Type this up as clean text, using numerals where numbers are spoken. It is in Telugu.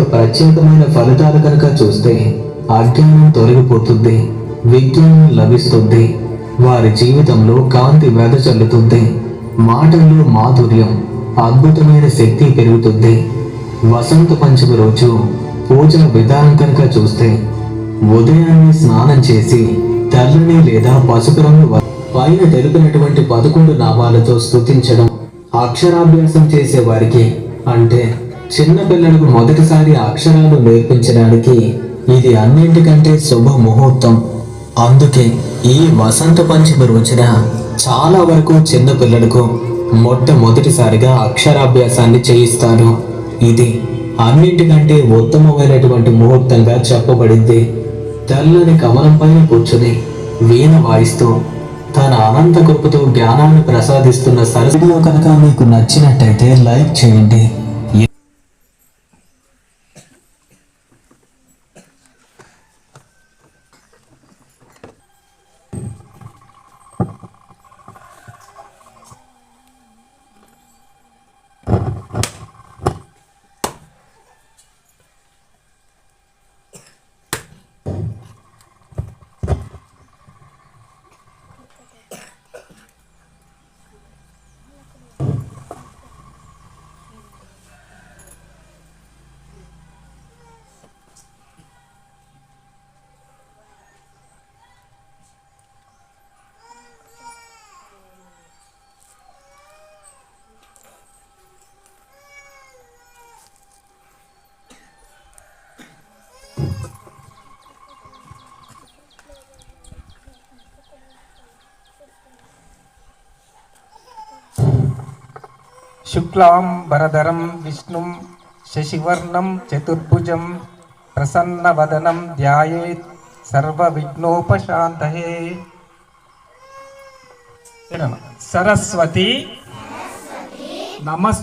యొక్క ప్రత్యేకమైన ఫలితాలు కనుక చూస్తే అజ్ఞానం తొలగిపోతుంది, విజ్ఞానం లభిస్తుంది, వారి జీవితంలో కాంతి వెదజల్లుతుంది, మాటల్లో మాధుర్యం, అద్భుతమైన శక్తి పెరుగుతుంది. వసంత పంచమి రోజు పూజా విధానం కనుక చూస్తే ఉదయాన్నే స్నానం చేసి తెల్లని లేదా పసుపు రంగు పైన తెలిపినటువంటి 11 నామాలతో స్తుతించడం. అక్షరాభ్యాసం చేసే వారికి అంటే చిన్న పిల్లలకు మొదటిసారి అక్షరాలు నేర్పించడానికి ఇది అన్నింటికంటే శుభ ముహూర్తం. అందుకే ఈ వసంత పంచమి రోజున చాలా వరకు చిన్న పిల్లలకు మొట్టమొదటిసారిగా అక్షరాభ్యాసాన్ని చేయిస్తారు. ఇది అన్నింటికంటే ఉత్తమమైనటువంటి ముహూర్తంగా చెప్పబడింది. తెల్లని కమలం పైన కూర్చుని వీణ వాయిస్తూ తన అనంత కృపతో జ్ఞానాన్ని ప్రసాదిస్తున్న సరస్వతి కనుక మీకు నచ్చినట్టయితే లైక్ చేయండి. శుక్లాం వరదరం విష్ణుం శశివర్ణం చతుర్భుజం ప్రసన్నవదనం ధ్యాయేత్ సర్వవిఘ్నోపశాంతయే. సరస్వతి నమస్తే.